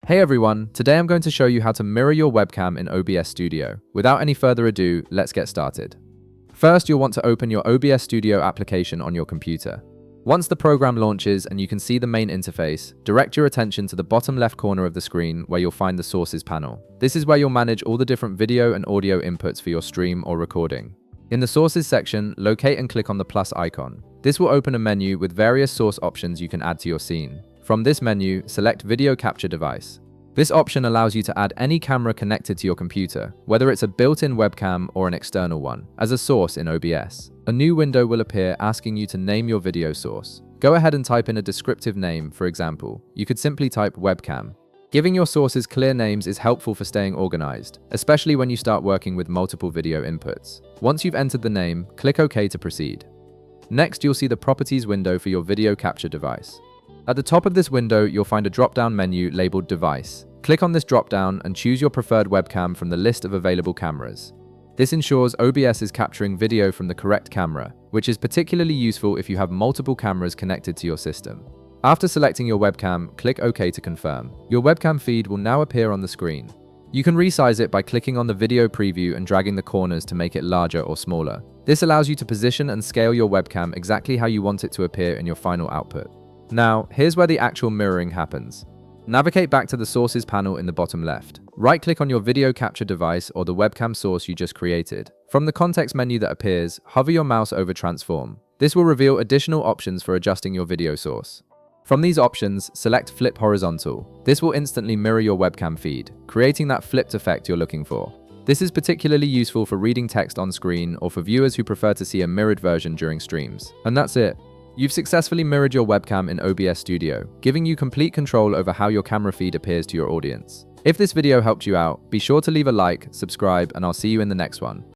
Hey everyone, today I'm going to show you how to mirror your webcam in OBS Studio. Without any further ado, let's get started. First, you'll want to open your OBS Studio application on your computer. Once the program launches and you can see the main interface, direct your attention to the bottom left corner of the screen where you'll find the Sources panel. This is where you'll manage all the different video and audio inputs for your stream or recording. In the Sources section, locate and click on the plus icon. This will open a menu with various source options you can add to your scene. From this menu, select Video Capture Device. This option allows you to add any camera connected to your computer, whether it's a built-in webcam or an external one, as a source in OBS. A new window will appear asking you to name your video source. Go ahead and type in a descriptive name, for example. You could simply type webcam. Giving your sources clear names is helpful for staying organized, especially when you start working with multiple video inputs. Once you've entered the name, click OK to proceed. Next, you'll see the Properties window for your video capture device. At the top of this window, you'll find a drop-down menu labeled Device. Click on this drop-down and choose your preferred webcam from the list of available cameras. This ensures OBS is capturing video from the correct camera, which is particularly useful if you have multiple cameras connected to your system. After selecting your webcam, click OK to confirm. Your webcam feed will now appear on the screen. You can resize it by clicking on the video preview and dragging the corners to make it larger or smaller. This allows you to position and scale your webcam exactly how you want it to appear in your final output. Now, here's where the actual mirroring happens. Navigate back to the Sources panel in the bottom left. Right-click on your video capture device or the webcam source you just created. From the context menu that appears, hover your mouse over Transform. This will reveal additional options for adjusting your video source. From these options, select Flip Horizontal. This will instantly mirror your webcam feed, creating that flipped effect you're looking for. This is particularly useful for reading text on screen or for viewers who prefer to see a mirrored version during streams. And that's it. You've successfully mirrored your webcam in OBS Studio, giving you complete control over how your camera feed appears to your audience. If this video helped you out, be sure to leave a like, subscribe, and I'll see you in the next one.